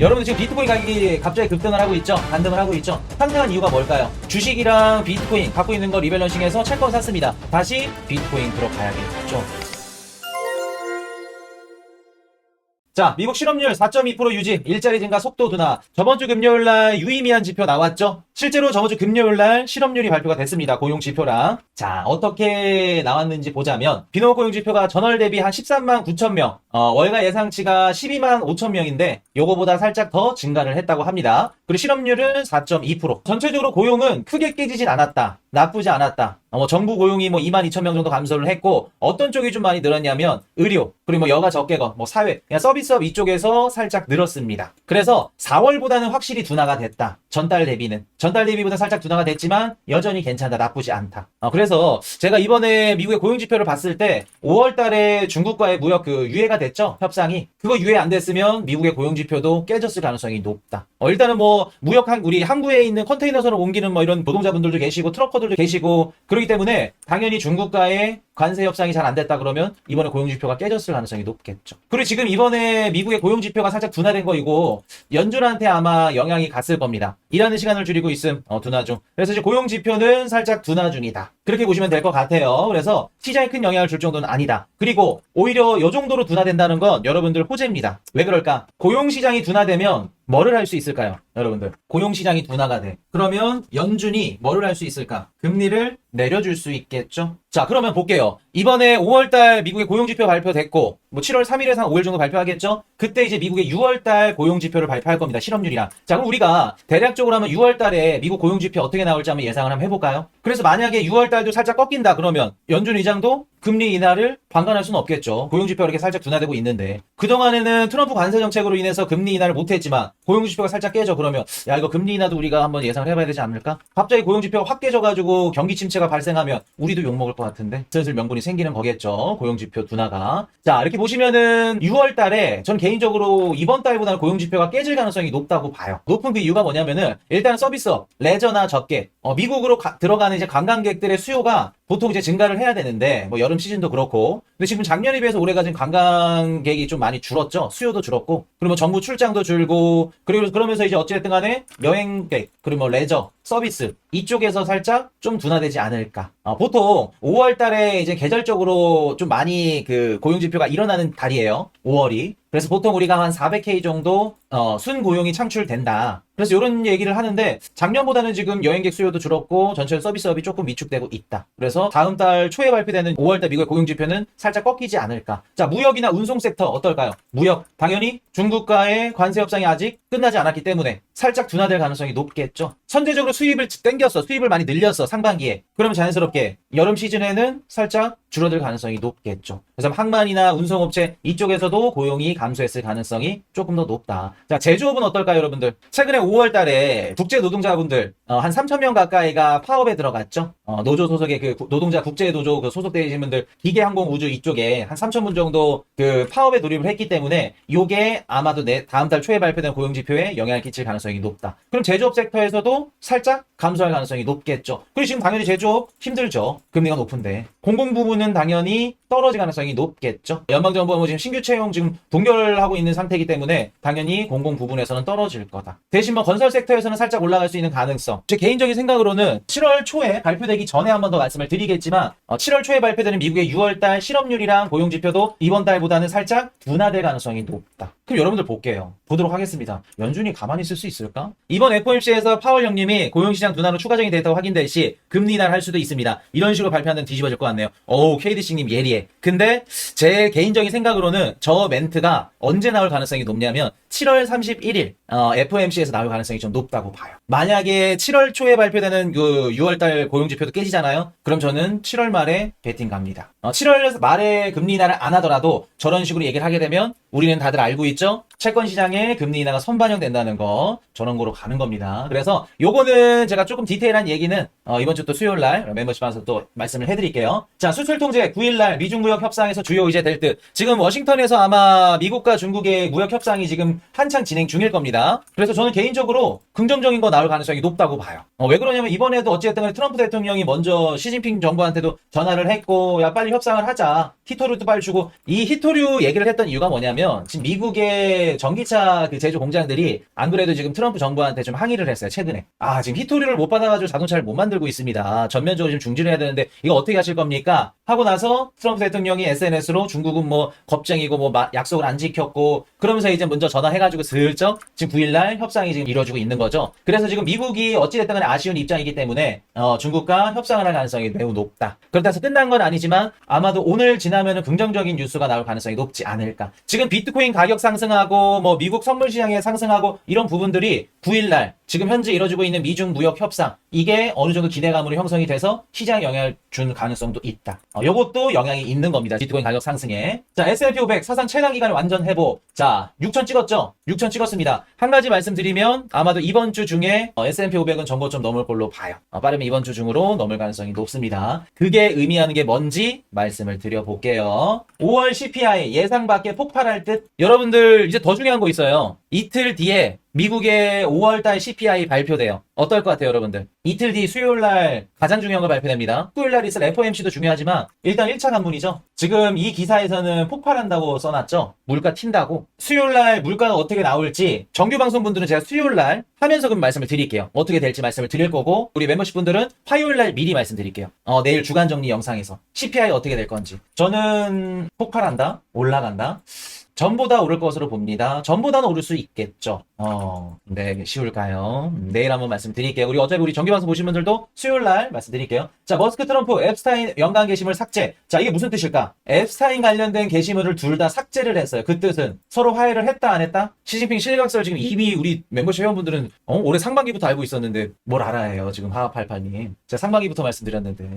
여러분 지금 비트코인 가격이 갑자기 급등을 하고 있죠? 반등을 하고 있죠? 상승한 이유가 뭘까요? 주식이랑 비트코인 갖고 있는 거 리밸런싱해서 채권 샀습니다. 다시 비트코인 들어가야겠죠. 자, 미국 실업률 4.2% 유지, 일자리 증가 속도 둔화. 저번주 금요일날 유의미한 지표 나왔죠? 실제로 저번주 금요일날 실업률이 발표가 됐습니다. 고용지표랑. 자, 어떻게 나왔는지 보자면 비농업 고용지표가 전월 대비 한 13만 9천 명, 월가 예상치가 12만 5천 명인데 요거보다 살짝 더 증가를 했다고 합니다. 그리고 실업률은 4.2%. 전체적으로 고용은 크게 깨지진 않았다. 나쁘지 않았다. 정부 고용이 2만 2천 명 정도 감소를 했고, 어떤 쪽이 좀 많이 늘었냐면 의료, 그리고 여가 적개거, 사회, 그냥 서비스업 이쪽에서 살짝 늘었습니다. 그래서 4월보다는 확실히 둔화가 됐다. 전달 대비보다 살짝 둔화가 됐지만 여전히 괜찮다. 나쁘지 않다. 그래서 제가 이번에 미국의 고용지표를 봤을 때 5월 달에 중국과의 무역 유예가 됐죠? 협상이. 그거 유예 안 됐으면 미국의 고용지표도 깨졌을 가능성이 높다. 일단은 무역 우리 항구에 있는 컨테이너선을 옮기는 이런 노동자분들도 계시고 트럭커들도 계시고 그렇기 때문에 당연히 중국과의 관세 협상이 잘 안 됐다 그러면 이번에 고용지표가 깨졌을 가능성이 높겠죠. 그리고 지금 이번에 미국의 고용지표가 살짝 둔화된 거이고 연준한테 아마 영향이 갔을 겁니다. 일하는 시간을 줄이고 있음, 둔화 중. 그래서 이제 고용지표는 살짝 둔화 중이다. 그렇게 보시면 될 것 같아요. 그래서 시장에 큰 영향을 줄 정도는 아니다. 그리고 오히려 이 정도로 둔화된다는 건 여러분들 호재입니다. 왜 그럴까? 고용시장이 둔화되면 뭐를 할 수 있을까요? 여러분들 고용시장이 둔화가 돼. 그러면 연준이 뭐를 할 수 있을까? 금리를 내려줄 수 있겠죠? 자, 그러면 볼게요. 이번에 5월달 미국의 고용지표 발표됐고 7월 3일에서 한 5일 정도 발표하겠죠? 그때 이제 미국의 6월달 고용지표를 발표할 겁니다. 실업률이랑. 자, 그럼 우리가 대략적으로 하면 6월달에 미국 고용지표 어떻게 나올지 한번 예상을 한번 해볼까요? 그래서 만약에 6월달도 살짝 꺾인다 그러면 연준 의장도 금리 인하를 방관할 수는 없겠죠. 고용지표가 이렇게 살짝 둔화되고 있는데 그동안에는 트럼프 관세 정책으로 인해서 금리 인하를 못했지만 고용지표가 살짝 깨져. 그러면 야, 이거 금리 인하도 우리가 한번 예상을 해봐야 되지 않을까? 갑자기 고용지표가 확 깨져가지고 경기 침체가 발생하면 우리도 욕먹을 것 같은데 슬슬 명분이 생기는 거겠죠. 고용지표 둔화가. 자, 이렇게 보시면은 6월 달에 전 개인적으로 이번 달보다는 고용지표가 깨질 가능성이 높다고 봐요. 높은 그 이유가 뭐냐면은 일단 서비스업, 레저나 접객, 미국으로 들어가는 이제 관광객들의 수요가 보통 이제 증가를 해야 되는데 여름 시즌도 그렇고 근데 지금 작년에 비해서 올해가 지금 관광객이 좀 많이 줄었죠. 수요도 줄었고 그리고 정부 출장도 줄고 그리고 그러면서 이제 어찌됐든 간에 여행객 그리고 레저 서비스 이쪽에서 살짝 좀 둔화되지 않을까. 보통 5월 달에 이제 계절적으로 좀 많이 고용지표가 일어나는 달이에요. 5월이. 그래서 보통 우리가 한 400K 정도 순고용이 창출된다. 그래서 이런 얘기를 하는데 작년보다는 지금 여행객 수요도 줄었고 전체 서비스업이 조금 위축되고 있다. 그래서 다음 달 초에 발표되는 5월 달 미국의 고용지표는 살짝 꺾이지 않을까. 자, 무역이나 운송 섹터 어떨까요? 무역 당연히 중국과의 관세 협상이 아직 끝나지 않았기 때문에 살짝 둔화될 가능성이 높겠죠. 선제적으로 수입을 땡겼어. 수입을 많이 늘렸어. 상반기에. 그러면 자연스럽게 여름 시즌에는 살짝 줄어들 가능성이 높겠죠. 그래서 항만이나 운송업체 이쪽에서도 고용이 감소했을 가능성이 조금 더 높다. 자, 제조업은 어떨까요, 여러분들? 최근에 5월 달에 국제 노동자분들 한 3,000명 가까이가 파업에 들어갔죠. 노조 소속의 노동자 국제 노조 소속되신 분들 기계 항공 우주 이쪽에 한 3,000분 정도 파업에 돌입을 했기 때문에 요게 아마도 다음 달 초에 발표된 고용지표에 영향을 끼칠 가능성이 높다. 그럼 제조업 섹터에서도 살짝 감소할 가능성이 높겠죠. 그리고 지금 당연히 제조업 힘들죠. 금리가 높은데. 공공 부문은 당연히 떨어질 가능성이 높겠죠. 연방정부가 지금 신규 채용 지금 동결하고 있는 상태이기 때문에 당연히 공공 부분에서는 떨어질 거다. 대신 건설 섹터에서는 살짝 올라갈 수 있는 가능성. 제 개인적인 생각으로는 7월 초에 발표되기 전에 한 번 더 말씀을 드리겠지만 7월 초에 발표되는 미국의 6월달 실업률이랑 고용지표도 이번 달보다는 살짝 둔화될 가능성이 높다. 그럼 여러분들 보도록 하겠습니다. 연준이 가만히 있을 수 있을까? 이번 FOMC에서 파월 형님이 고용시장 둔화로 추가적인 데이터가 확인될 시 금리 인하를 할 수도 있습니다. 이런 식으로 발표하면 뒤집어질 것 같네요. KDC님 예리해. 근데 제 개인적인 생각으로는 저 멘트가 언제 나올 가능성이 높냐면 7월 31일 FOMC에서 나올 가능성이 좀 높다고 봐요. 만약에 7월 초에 발표되는 6월달 고용지표도 깨지잖아요. 그럼 저는 7월 말에 베팅 갑니다. 7월 말에 금리 인하를 안 하더라도 저런 식으로 얘기를 하게 되면 우리는 다들 알고 있죠? 채권 시장에 금리 인하가 선반영된다는 거 저런 거로 가는 겁니다. 그래서 요거는 제가 조금 디테일한 얘기는 이번 주 또 수요일 날 멤버십 방에서 또 말씀을 해드릴게요. 자, 수출 통제 9일 날 미중 무역 협상에서 주요 의제 될 듯. 지금 워싱턴에서 아마 미국과 중국의 무역 협상이 지금 한창 진행 중일 겁니다. 그래서 저는 개인적으로 긍정적인 거 나올 가능성이 높다고 봐요. 왜 그러냐면 이번에도 어찌됐든 간에 트럼프 대통령이 먼저 시진핑 정부한테도 전화를 했고 야 빨리 협상을 하자. 히토류도 빨리 주고 이 히토류 얘기를 했던 이유가 뭐냐면 지금 미국의 미국의 전기차 그 제조 공장들이 안 그래도 지금 트럼프 정부한테 좀 항의를 했어요, 최근에. 아, 지금 히토리를 못 받아가지고 자동차를 못 만들고 있습니다. 전면적으로 지금 중지를 해야 되는데 이거 어떻게 하실 겁니까? 하고 나서 트럼프 대통령이 SNS로 중국은 뭐 겁쟁이고 뭐 약속을 안 지켰고 그러면서 이제 먼저 전화해가지고 슬쩍 지금 9일날 협상이 지금 이루어지고 있는 거죠. 그래서 지금 미국이 어찌됐든 간에 아쉬운 입장이기 때문에 중국과 협상을 할 가능성이 매우 높다. 그렇다 해서 끝난 건 아니지만 아마도 오늘 지나면은 긍정적인 뉴스가 나올 가능성이 높지 않을까. 지금 비트코인 가격 상승하고 뭐 미국 선물 시장에 상승하고 이런 부분들이 9일날 지금 현재 이루어지고 있는 미중 무역 협상 이게 어느 정도 기대감으로 형성이 돼서 시장에 영향을 준 가능성도 있다. 요것도 영향이 있는 겁니다. 비트코인 가격 상승에. 자, S&P 500 사상 최단 기간 완전 회복. 자, 6천 찍었죠? 6천 찍었습니다. 한 가지 말씀드리면 아마도 이번 주 중에 S&P 500은 전고점 넘을 걸로 봐요. 빠르면 이번 주 중으로 넘을 가능성이 높습니다. 그게 의미하는 게 뭔지 말씀을 드려볼게요. 5월 CPI 예상 밖에 폭발할 듯. 여러분들 이제 더 중요한 거 있어요. 이틀 뒤에 미국의 5월달 CPI 발표돼요. 어떨 것 같아요, 여러분들? 이틀 뒤 수요일날 가장 중요한 거 발표됩니다. 수요일날 있을 FOMC도 중요하지만 일단 1차 관문이죠. 지금 이 기사에서는 폭발한다고 써놨죠. 물가 튄다고. 수요일날 물가가 어떻게 나올지 정규 방송분들은 제가 수요일날 하면서 그럼 말씀을 드릴게요. 어떻게 될지 말씀을 드릴 거고 우리 멤버십 분들은 화요일날 미리 말씀드릴게요. 내일 주간 정리 영상에서 CPI 어떻게 될 건지. 저는 폭발한다? 올라간다? 전보다 오를 것으로 봅니다. 전보다는 오를 수 있겠죠. 네, 쉬울까요? 내일 한번 말씀드릴게요. 어차피 우리 정기방송 보신 분들도 수요일날 말씀드릴게요. 자, 머스크 트럼프 앱스타인 연관 게시물 삭제. 자, 이게 무슨 뜻일까? 앱스타인 관련된 게시물을 둘 다 삭제를 했어요. 그 뜻은 서로 화해를 했다 안 했다? 시진핑 실각설 지금 이미 우리 멤버십 회원분들은 올해 상반기부터 알고 있었는데 뭘 알아요 지금 하하팔팔님. 제가 상반기부터 말씀드렸는데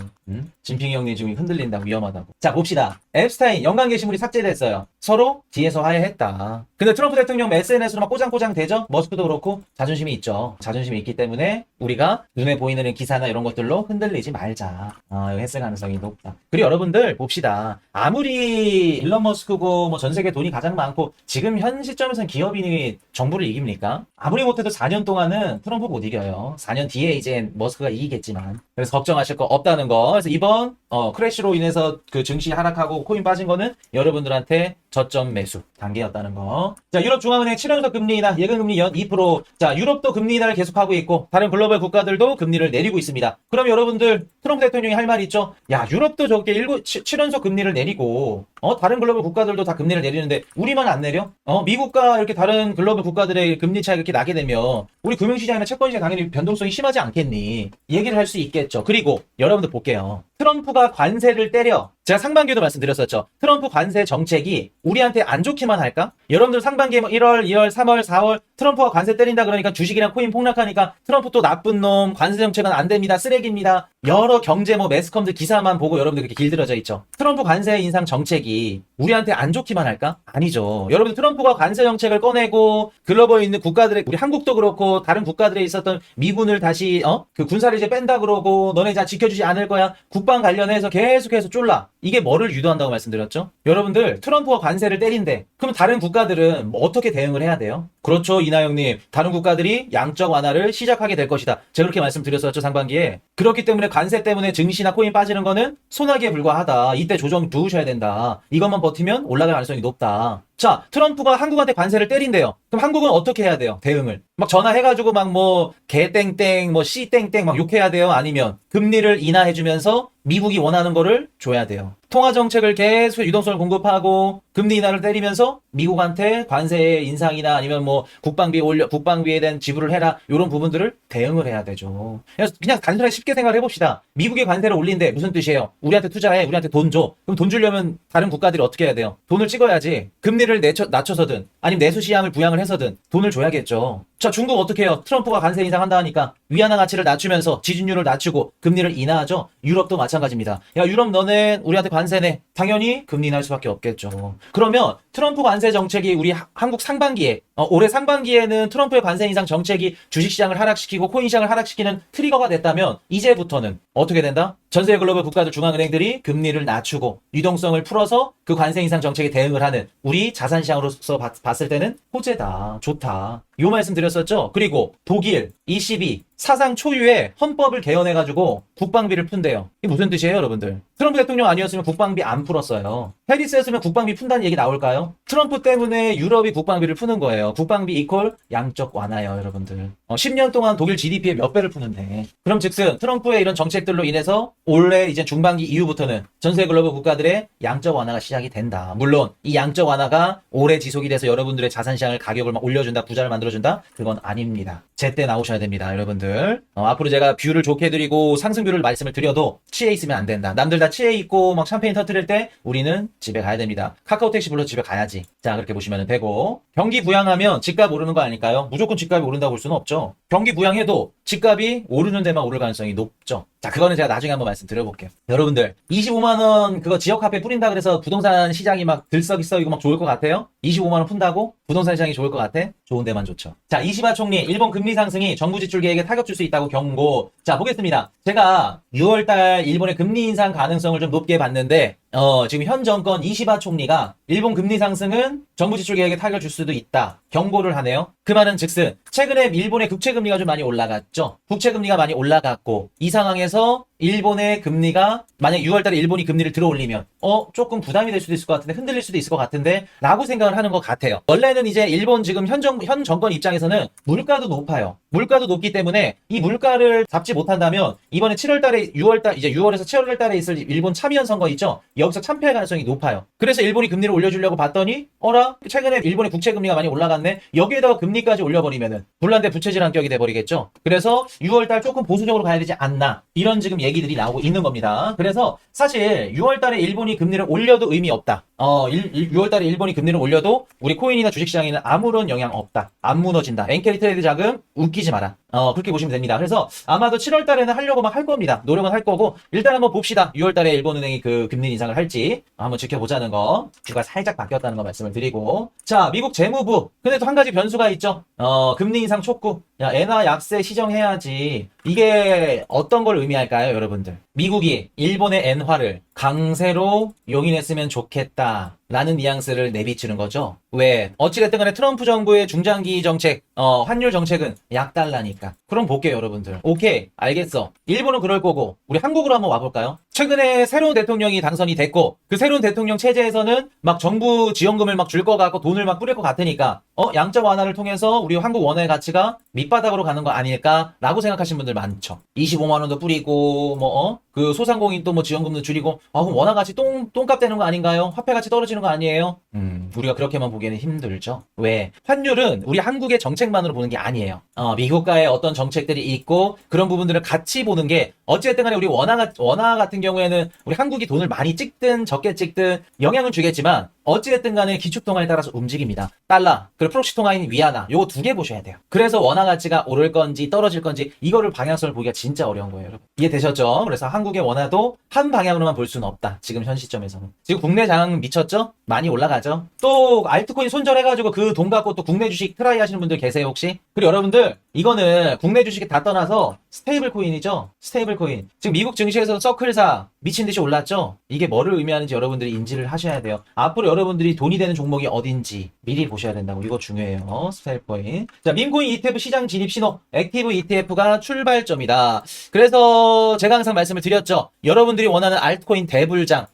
진핑이 형님 지금 흔들린다고 위험하다고. 자, 봅시다. 앱스타인 연관 게시물이 삭제됐어요. 서로 뒤에서 화해했다. 근데 트럼프 대통령 SNS로 막 꼬장꼬장 되죠? 머스크도 그렇고 자존심이 있죠. 자존심이 있기 때문에 우리가 눈에 보이는 기사나 이런 것들로 흔들리지 말자. 이거 했을 가능성이 높다. 그리고 여러분들 봅시다. 아무리 일론 머스크고 뭐 전 세계 돈이 가장 많고 지금 현 시점에서는 기업인이 정부를 이깁니까? 아무리 못해도 4년 동안은 트럼프 못 이겨요. 4년 뒤에 이제 머스크가 이기겠지만. 그래서 걱정하실 거 없다는 거. 그래서 이번 크래시로 인해서 그 증시 하락하고 코인 빠진 거는 여러분들한테 저점 매수 단계였다는 거. 자, 유럽 중앙은행 7연속 금리 인하, 예금 금리 연 2%. 자, 유럽도 금리 인하를 계속하고 있고 다른 글로벌 국가들도 금리를 내리고 있습니다. 그럼 여러분들 트럼프 대통령이 할 말이 있죠. 야, 유럽도 저렇게 7연속 금리를 내리고 다른 글로벌 국가들도 다 금리를 내리는데 우리만 안 내려? 미국과 이렇게 다른 글로벌 국가들의 금리 차이가 이렇게 나게 되면 우리 금융시장이나 채권시장 당연히 변동성이 심하지 않겠니? 얘기를 할 수 있겠죠. 그리고 여러분들 볼게요. 트럼프가 관세를 때려. 제가 상반기에도 말씀드렸었죠. 트럼프 관세 정책이 우리한테 안 좋기만 할까? 여러분들 상반기에 뭐 1월, 2월, 3월, 4월 트럼프가 관세 때린다 그러니까 주식이랑 코인 폭락하니까 트럼프 또 나쁜 놈, 관세 정책은 안 됩니다, 쓰레기입니다. 여러 경제 매스컴들 기사만 보고 여러분들 그렇게 길들여져 있죠. 트럼프 관세 인상 정책이 우리한테 안 좋기만 할까? 아니죠. 여러분들 트럼프가 관세 정책을 꺼내고 글로벌에 있는 국가들의 우리 한국도 그렇고 다른 국가들에 있었던 미군을 다시 그 군사를 이제 뺀다 그러고 너네 다 지켜주지 않을 거야. 국방 관련해서 계속해서 쫄라. 이게 뭐를 유도한다고 말씀드렸죠? 여러분들 트럼프가 관세를 때린대. 그럼 다른 국가들은 뭐 어떻게 대응을 해야 돼요? 그렇죠, 이나영님. 다른 국가들이 양적 완화를 시작하게 될 것이다. 제가 그렇게 말씀드렸었죠, 상반기에. 그렇기 때문에 관세 때문에 증시나 코인 빠지는 거는 소나기에 불과하다. 이때 조정 두셔야 된다. 이것만 버티면 올라갈 가능성이 높다. 자, 트럼프가 한국한테 관세를 때린대요. 그럼 한국은 어떻게 해야 돼요? 대응을. 막 전화해가지고 막 뭐 개땡땡 뭐 씨땡땡 막 욕해야 돼요? 아니면 금리를 인하해주면서 미국이 원하는 거를 줘야 돼요. 통화정책을 계속 유동성을 공급하고 금리 인하를 때리면서 미국한테 관세 인상이나 아니면 뭐 국방비에 대한 지불을 해라. 이런 부분들을 대응을 해야 되죠. 그냥 단순하게 쉽게 생각을 해봅시다. 미국의 관세를 올린데 무슨 뜻이에요? 우리한테 투자해. 우리한테 돈 줘. 그럼 돈 주려면 다른 국가들이 어떻게 해야 돼요? 돈을 찍어야지. 금리를 낮춰서든 아니면 내수시장을 부양을 해서든 돈을 줘야겠죠. 자, 중국 어떻게 해요? 트럼프가 관세 인상한다 하니까 위안화 가치를 낮추면서 지준율을 낮추고 금리를 인하하죠. 유럽도 마찬가지입니다. 야, 유럽 너네 우리한테 관세네. 당연히 금리 인하할 수밖에 없겠죠. 그러면 트럼프 관세 정책이 우리 한국 상반기에 올해 상반기에는 트럼프의 관세 인상 정책이 주식시장을 하락시키고 코인시장을 하락시키는 트리거가 됐다면 이제부터는 어떻게 된다? 전세계 글로벌 국가들 중앙은행들이 금리를 낮추고 유동성을 풀어서 그 관세 인상 정책에 대응을 하는 우리 자산시장으로서 봤을 때는 호재다. 좋다. 요 말씀 드렸었죠. 그리고 독일, ECB 사상 초유의 헌법을 개헌해가지고 국방비를 푼대요. 이게 무슨 뜻이에요, 여러분들? 트럼프 대통령 아니었으면 국방비 안 풀었어요. 해리스였으면 국방비 푼다는 얘기 나올까요? 뭘까요? 트럼프 때문에 유럽이 국방비를 푸는 거예요. 국방비 이퀄 양적 완화예요, 여러분들. 10년 동안 독일 GDP의 몇 배를 푸는데. 그럼 즉슨 트럼프의 이런 정책들로 인해서 올해 이제 중반기 이후부터는 전 세계 글로벌 국가들의 양적 완화가 시작이 된다. 물론 이 양적 완화가 오래 지속이 돼서 여러분들의 자산시장을 가격을 막 올려준다, 부자를 만들어준다? 그건 아닙니다. 제때 나오셔야 됩니다, 여러분들. 앞으로 제가 뷰를 좋게 드리고 상승 뷰를 말씀을 드려도 취해 있으면 안 된다. 남들 다 취해 있고 막 샴페인 터뜨릴 때 우리는 집에 가야 됩니다. 카카오 택시 불러 집에 가야지. 자, 그렇게 보시면 되고. 경기 부양하면 집값 오르는 거 아닐까요? 무조건 집값이 오른다고 볼 수는 없죠. 경기 부양해도 집값이 오르는 데만 오를 가능성이 높죠. 자, 그거는 제가 나중에 한번 말씀드려볼게요. 여러분들 25만원 그거 지역 카페 뿌린다 그래서 부동산 시장이 막 들썩이썩이고 막 좋을 것 같아요? 25만원 푼다고? 부동산 시장이 좋을 것 같아? 좋은 데만 좋죠. 자, 이시바 총리 일본 금리 상승이 정부 지출 계획에 타격 줄 수 있다고 경고. 자, 보겠습니다. 제가 6월달 일본의 금리 인상 가능성을 좀 높게 봤는데 지금 현 정권 이시바 총리가 일본 금리 상승은 정부 지출 계획에 타격을 줄 수도 있다. 경고를 하네요. 그 말은 즉슨 최근에 일본의 국채금리가 좀 많이 올라갔죠. 국채금리가 많이 올라갔고 이 상황에서 일본의 금리가 만약 6월달에 일본이 금리를 들어올리면 조금 부담이 될 수도 있을 것 같은데 흔들릴 수도 있을 것 같은데 라고 생각을 하는 것 같아요. 원래는 이제 일본 지금 현 정권 입장에서는 물가도 높아요. 물가도 높기 때문에 이 물가를 잡지 못한다면 이번에 7월달에 6월달 이제 6월에서 7월달에 있을 일본 참의원 선거 있죠. 여기서 참패할 가능성이 높아요. 그래서 일본이 금리를 올려주려고 봤더니 최근에 일본의 국채금리가 많이 올라갔네. 여기에다가 금리까지 올려버리면은 불난데 부채질환격이 돼버리겠죠. 그래서 6월달 조금 보수적으로 가야 되지 않나 이런 지금 얘기들이 나오고 있는 겁니다. 그래서 사실 6월달에 일본이 금리를 올려도 의미 없다. 6월달에 일본이 금리를 올려도 우리 코인이나 주식시장에는 아무런 영향 없다. 안 무너진다. 엔캐리 트레이드 자금 웃기지 마라. 그렇게 보시면 됩니다. 그래서 아마도 7월달에는 하려고 막 할 겁니다. 노력은 할 거고 일단 한번 봅시다. 6월달에 일본은행이 그 금리 인상을 할지 한번 지켜보자는 거. 뷰가 살짝 바뀌었다는 거 말씀을 드리고. 자, 미국 재무부. 근데 또 한 가지 변수가 있죠. 금리 인상 촉구. 야, 엔화 약세 시정해야지. 이게 어떤 걸 의미할까요, 여러분들? 미국이 일본의 엔화를 강세로 용인했으면 좋겠다. 라는 뉘앙스를 내비치는 거죠. 왜? 어찌됐든 간에 트럼프 정부의 중장기 정책, 환율 정책은 약달러니까. 그럼 볼게요, 여러분들. 오케이, 알겠어. 일본은 그럴 거고, 우리 한국으로 한번 와볼까요? 최근에 새로운 대통령이 당선이 됐고, 그 새로운 대통령 체제에서는 막 정부 지원금을 막 줄 것 같고, 돈을 막 뿌릴 것 같으니까, 양적 완화를 통해서 우리 한국 원화의 가치가 밑바닥으로 가는 거 아닐까라고 생각하시는 분들 많죠. 25만 원도 뿌리고, 그 소상공인 또 뭐 지원금도 줄이고, 그럼 원화 가치 똥값 되는 거 아닌가요? 화폐 가치 떨어지는 거 아니에요? 우리가 그렇게만 보기에는 힘들죠. 왜? 환율은 우리 한국의 정책만으로 보는 게 아니에요. 미국과의 어떤 정책들이 있고 그런 부분들을 같이 보는 게 어찌됐든 간에 우리 원화 같은 경우에는 우리 한국이 돈을 많이 찍든 적게 찍든 영향은 주겠지만 어찌됐든 간에 기축통화에 따라서 움직입니다. 달러, 그리고 프록시 통화인 위안화 요거 두 개 보셔야 돼요. 그래서 원화 가치가 오를 건지 떨어질 건지 이거를 방향성을 보기가 진짜 어려운 거예요, 여러분. 이해되셨죠? 그래서 한국의 원화도 한 방향으로만 볼 수는 없다. 지금 현 시점에서는. 지금 국내 장 미쳤죠? 많이 올라가죠? 또 알트코인 손절해가지고 그 돈 갖고 또 국내 주식 트라이 하시는 분들 계세요, 혹시? 그리고 여러분들 이거는 국내 주식에 다 떠나서 스테이블 코인이죠? 스테이블 코인. 지금 미국 증시에서 서클사 미친 듯이 올랐죠? 이게 뭐를 의미하는지 여러분들이 인지를 하셔야 돼요. 앞으로 여러분들이 돈이 되는 종목이 어딘지 미리 보셔야 된다고. 이거 중요해요. 스테이블 코인. 자, 밈코인 ETF 시장 진입 신호. 액티브 ETF가 출발점이다. 그래서 제가 항상 말씀을 드렸죠. 여러분들이 원하는 알트코인 대불장.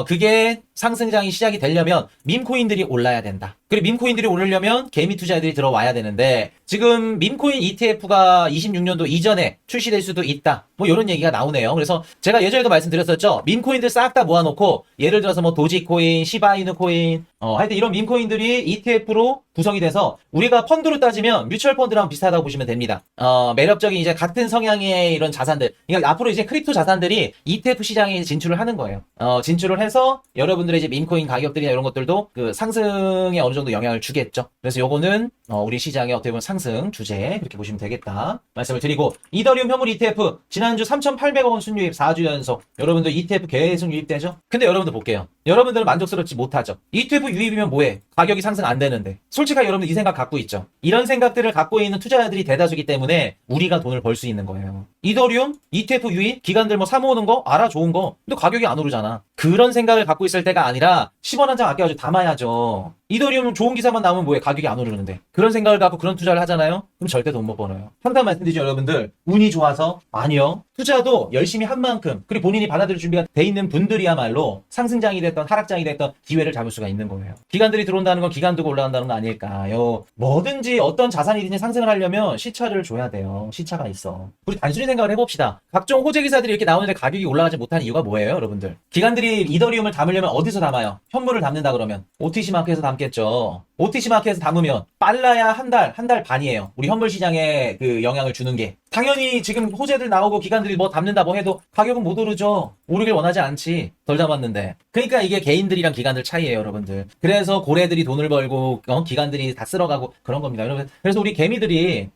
그게 상승장이 시작이 되려면 밈코인들이 올라야 된다. 그리고 밈코인들이 오르려면 개미 투자자들이 들어와야 되는데 지금 밈코인 ETF가 26년도 이전에 출시될 수도 있다. 뭐 이런 얘기가 나오네요. 그래서 제가 예전에도 말씀드렸었죠. 밈코인들 싹 다 모아놓고 예를 들어서 뭐 도지코인, 시바이누 코인 하여튼 이런 밈코인들이 ETF로 구성이 돼서 우리가 펀드로 따지면 뮤추얼 펀드랑 비슷하다고 보시면 됩니다. 매력적인 이제 같은 성향의 이런 자산들. 그러니까 앞으로 이제 크립토 자산들이 ETF 시장에 진출을 하는 거예요. 진출을 해서 여러분들의 이제 밈코인 가격들이나 이런 것들도 그 상승에 어느 정도 영향을 주겠죠. 그래서 요거는 우리 시장의 어떻게 보면 상승 주제 그렇게 보시면 되겠다 말씀을 드리고 이더리움 현물 ETF 지난주 3,800억 원 순유입 4주 연속. 여러분들 ETF 계속 유입되죠? 근데 여러분들 볼게요. 여러분들은 만족스럽지 못하죠. ETF 유입이면 뭐해? 가격이 상승 안 되는데. 솔직하게 여러분들 이 생각 갖고 있죠. 이런 생각들을 갖고 있는 투자자들이 대다수기 때문에 우리가 돈을 벌 수 있는 거예요. 이더리움 ETF 유입 기관들 뭐 사모으는 거 알아 좋은 거. 근데 가격이 안 오르잖아. 그런 생각을 갖고 있을 때가 아니라 10원 한 장 아껴가지고 담아야죠. 이더리움 좋은 기사만 나오면 뭐해? 가격이 안 오르는데. 그런 생각을 갖고 그런 투자를 하잖아요? 그럼 절대 돈 못 벌어요. 항상 말씀드리죠, 여러분들. 운이 좋아서? 아니요. 투자도 열심히 한 만큼, 그리고 본인이 받아들일 준비가 돼 있는 분들이야말로 상승장이 됐던 하락장이 됐던 기회를 잡을 수가 있는 거예요. 기관들이 들어온다는 건 기관 두고 올라간다는 건 아닐까요? 뭐든지 어떤 자산이든지 상승을 하려면 시차를 줘야 돼요. 시차가 있어. 우리 단순히 생각을 해봅시다. 각종 호재 기사들이 이렇게 나오는데 가격이 올라가지 못하는 이유가 뭐예요, 여러분들? 기관들이 이더리움을 담으려면 어디서 담아요? 현물을 담는다 그러면 OTC 마켓에서 담겠죠. OTC 마켓에서 담으면 빨라야 한 달 반이에요. 우리 현물 시장에 그 영향을 주는 게. 당연히 지금 호재들 나오고 기관들이 뭐 담는다 뭐 해도 가격은 못 오르죠. 오르길 원하지 않지. 덜 담았는데. 그러니까 이게 개인들이랑 기관들 차이예요, 여러분들. 그래서 고래들이 돈을 벌고 기관들이 다 쓸어가고 그런 겁니다, 여러분. 그래서 우리 개미들이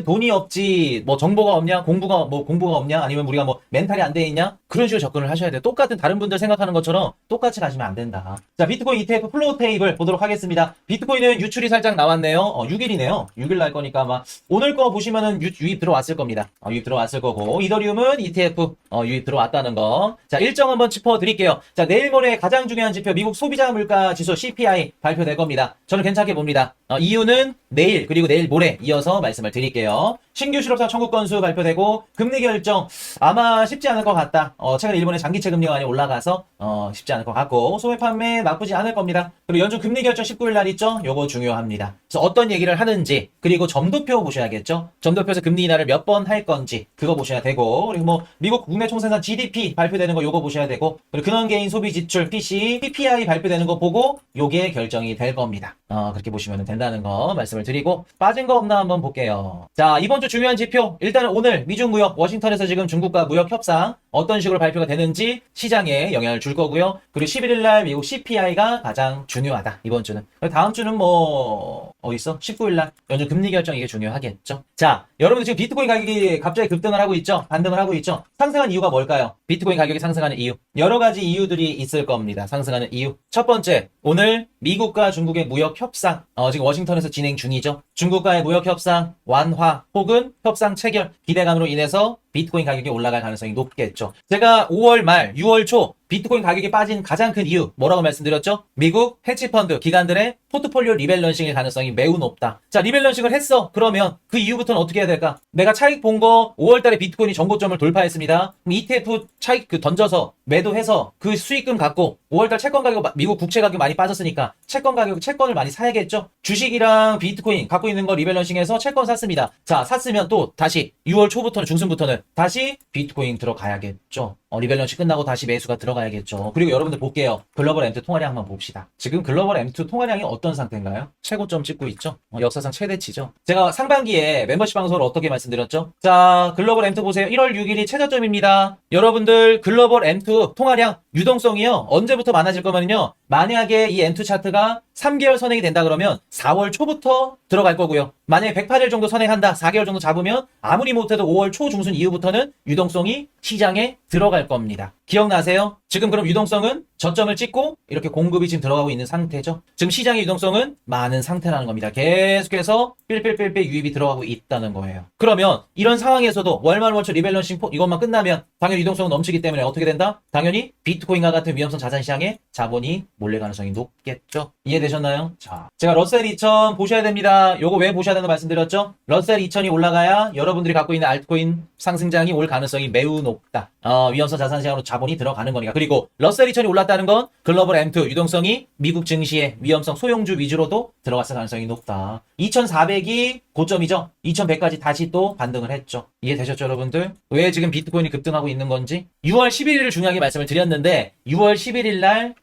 돈이 없지, 뭐 정보가 없냐, 공부가 없냐, 아니면 우리가 뭐 멘탈이 안 돼 있냐, 그런 식으로 접근을 하셔야 돼요. 똑같은 다른 분들 생각하는 것처럼 똑같이 가시면 안 된다. 자, 비트코인 ETF 플로우 테이블 보도록 하겠습니다. 비트코인은 유출이 살짝 나왔네요. 6일이네요. 6일 날 거니까 아마 오늘 거 보시면은 유입 들어왔을 겁니다. 유입 들어왔을 거고, 이더리움은 ETF 유입 들어왔다는 거. 자, 일정 한번 짚어드릴게요. 자, 내일 모레 가장 중요한 지표 미국 소비자 물가 지수 CPI 발표될 겁니다. 저는 괜찮게 봅니다. 이유는 내일 그리고 내일 모레 이어서 말씀을 드릴게요. 신규 실업자 청구 건수 발표되고 금리 결정 아마 쉽지 않을 것 같다. 최근 일본의 장기채 금리가 많이 올라가서 쉽지 않을 것 같고, 소매 판매 나쁘지 않을 겁니다. 그리고 연준 금리 결정 19일 날 있죠. 요거 중요합니다. 그래서 어떤 얘기를 하는지, 그리고 점도표 보셔야겠죠. 점도표에서 금리 인하를 몇 번 할 건지 그거 보셔야 되고, 그리고 뭐 미국 국내 총생산 GDP 발표되는 거 요거 보셔야 되고, 그리고 근원개인 소비 지출 PC, PPI 발표되는 거 보고 요게 결정이 될 겁니다. 그렇게 보시면 된다는 거 말씀을 드리고, 빠진 거 없나 한번 볼게요. 자, 이번 주 중요한 지표, 일단은 오늘 미중 무역, 워싱턴에서 지금 중국과 무역 협상 어떤 식으로 발표가 되는지 시장에 영향을 줄 거고요. 그리고 11일 날 미국 CPI가 가장 중요하다, 이번 주는. 다음 주는 뭐 어딨어? 19일 날 연준 금리 결정, 이게 중요하겠죠. 자, 여러분들 지금 비트코인 가격이 갑자기 급등을 하고 있죠. 반등을 하고 있죠. 상승한 이유가 뭘까요? 비트코인 가격이 상승하는 이유, 여러 가지 이유들이 있을 겁니다. 상승하는 이유. 첫 번째, 오늘 미국과 중국의 무역 협상, 지금 워싱턴에서 진행 중이죠. 중국과의 무역 협상 완화 혹은 협상 체결 기대감으로 인해서 비트코인 가격이 올라갈 가능성이 높겠죠. 제가 5월 말, 6월 초 비트코인 가격이 빠진 가장 큰 이유 뭐라고 말씀드렸죠? 미국 헤지펀드 기관들의 포트폴리오 리밸런싱의 가능성이 매우 높다. 자, 리밸런싱을 했어. 그러면 그 이후부터는 어떻게 해야 될까? 내가 차익 본 거 5월 달에 비트코인이 전고점을 돌파했습니다. 그럼 ETF 차익 던져서 매도해서 그 수익금 갖고 5월 달 채권 가격, 미국 국채 가격 많이 빠졌으니까 채권을 많이 사야겠죠? 주식이랑 비트코인 갖고 있는 거 리밸런싱해서 채권 샀습니다. 자, 샀으면 또 다시 6월 초부터는, 중순부터는 다시 비트코인 들어가야겠죠. 리밸런싱 끝나고 다시 매수가 들어가야겠죠. 그리고 여러분들 볼게요. 글로벌 M2 통화량 한번 봅시다. 지금 글로벌 M2 통화량이 어떤 상태인가요? 최고점 찍고 있죠. 역사상 최대치죠. 제가 상반기에 멤버십 방송을 어떻게 말씀드렸죠? 자, 글로벌 M2 보세요. 1월 6일이 최저점입니다. 여러분들 글로벌 M2 통화량 유동성이요, 언제부터 많아질 거면요, 만약에 이 M2 차트가 3개월 선행이 된다 그러면 4월 초부터 들어갈 거고요. 만약에 108일 정도 선행한다, 4개월 정도 잡으면 아무리 못해도 5월 초 중순 이후부터는 유동성이 시장에 들어갈 겁니다. 기억나세요? 지금 그럼 유동성은 저점을 찍고 이렇게 공급이 지금 들어가고 있는 상태죠. 지금 시장의 유동성은 많은 상태라는 겁니다. 계속해서 삘삘삘삘 유입이 들어가고 있다는 거예요. 그러면 이런 상황에서도 월말 월초 리밸런싱 이것만 끝나면 당연히 유동성은 넘치기 때문에 어떻게 된다? 당연히 비트코인과 같은 위험성 자산 시장에 자본이 몰릴 가능성이 높겠죠. 이해되셨나요? 자, 제가 러셀 2000 보셔야 됩니다. 요거 왜 보셔야 된다고 말씀드렸죠? 러셀 2000이 올라가야 여러분들이 갖고 있는 알트코인 상승장이 올 가능성이 매우 높다. 위험성 자산 시장으로 자본이 들어가는 거니까. 그리고 러셀 2000이 올랐다는 건 글로벌 M2 유동성이 미국 증시의 위험성 소형주 위주로도 들어갔을 가능성이 높다. 2400이 고점이죠. 2100까지 다시 또 반등을 했죠. 이해되셨죠, 여러분들? 왜 지금 비트코인이 급등하고 있는 건지? 6월 11일을 중요하게 말씀을 드렸는데 6월 11일 날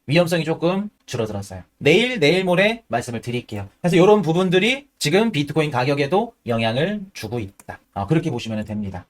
위험성이 조금 줄어들었어요. 내일 모레 말씀을 드릴게요. 그래서 이런 부분들이 지금 비트코인 가격에도 영향을 주고 있다. 그렇게 보시면 됩니다.